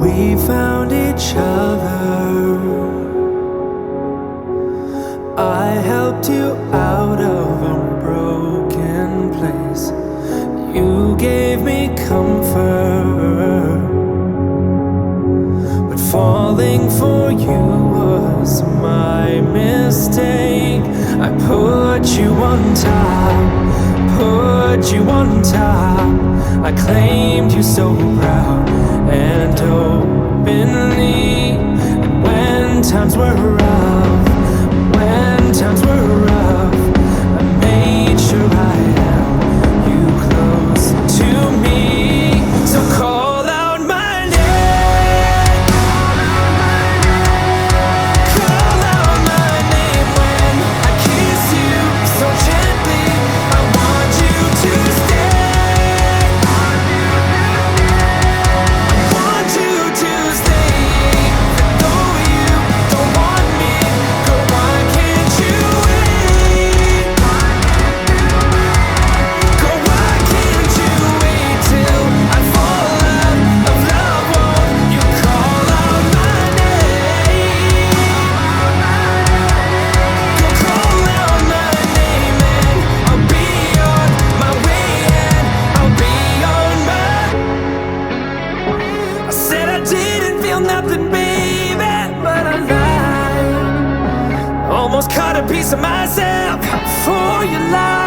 We found each other. I helped you out of a broken place. You gave me comfort, but falling for you was my mistake. I put you on top, put you on top. I claimed you so proud and openly. And when times were rough, when times were rough, I made sure I held you close to me. So call out my name, call out my name when I kiss you so gently. I want you to stay, I want you to stay. Though you don't want me, girl, why can't you wait? Girl, why can't you wait till I fall out of love? Won't you call out my name? Girl, call out my name and I'll be on my way, and I'll be on my. I said I didn't feel nothing, baby, but I lied. Almost cut a piece of myself for your life.